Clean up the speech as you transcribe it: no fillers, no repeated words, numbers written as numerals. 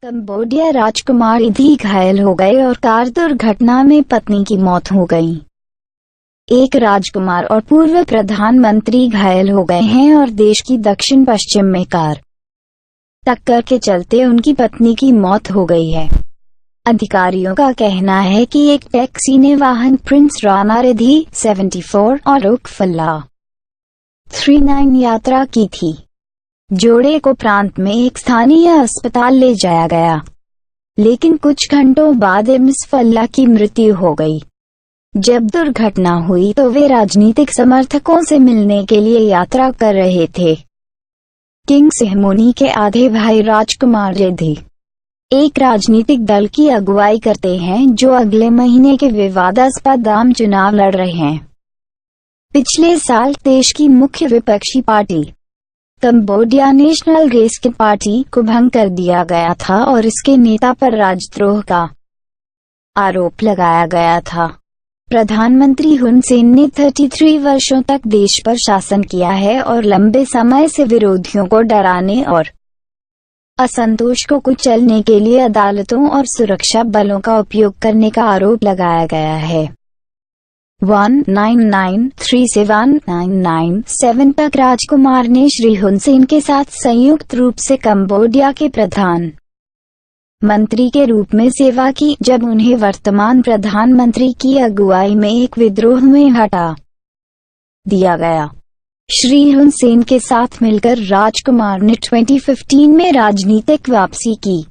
Cambodia राजकुमार रिद्धि घायल हो गए और कार दुर्घटना में पत्नी की मौत हो गई। एक राजकुमार और पूर्व प्रधानमंत्री घायल हो गए हैं और देश की दक्षिण पश्चिम में कार टक्कर के चलते उनकी पत्नी की मौत हो गई है। अधिकारियों का कहना है कि एक टैक्सी ने वाहन प्रिंस रानारिद्धि 74 और उकफल्ला 39 यात्रा की थी। जोड़े को प्रांत में एक स्थानीय अस्पताल ले जाया गया, लेकिन कुछ घंटों बाद मिस फल्ला की मृत्यु हो गई। जब दुर्घटना हुई तो वे राजनीतिक समर्थकों से मिलने के लिए यात्रा कर रहे थे। किंग सेरेमनी के आधे भाई राजकुमार रिद्धि एक राजनीतिक दल की अगुवाई करते हैं जो अगले महीने के विवादास्पद आम चुनाव लड़ रहे हैं। पिछले साल देश की मुख्य विपक्षी party Cambodia national rescue party को भंग कर दिया गया था और इसके नेता पर राजद्रोह का आरोप लगाया गया था। प्रधानमंत्री हुन सेन ने 33 वर्षों तक देश पर शासन किया है और लंबे समय से विरोधियों को डराने और असंतोष को कुचलने के लिए अदालतों और सुरक्षा बलों का उपयोग करने का आरोप लगाया गया है। 1993 से 1997 तक राजकुमार ने श्री हुन सेन के साथ संयुक्त रूप से कंबोडिया के प्रधान मंत्री के रूप में सेवा की, जब उन्हें वर्तमान प्रधानमंत्री की अगुवाई में एक विद्रोह में हटा दिया गया। श्री हुन सेन के साथ मिलकर राजकुमार ने 2015 में राजनीतिक वापसी की।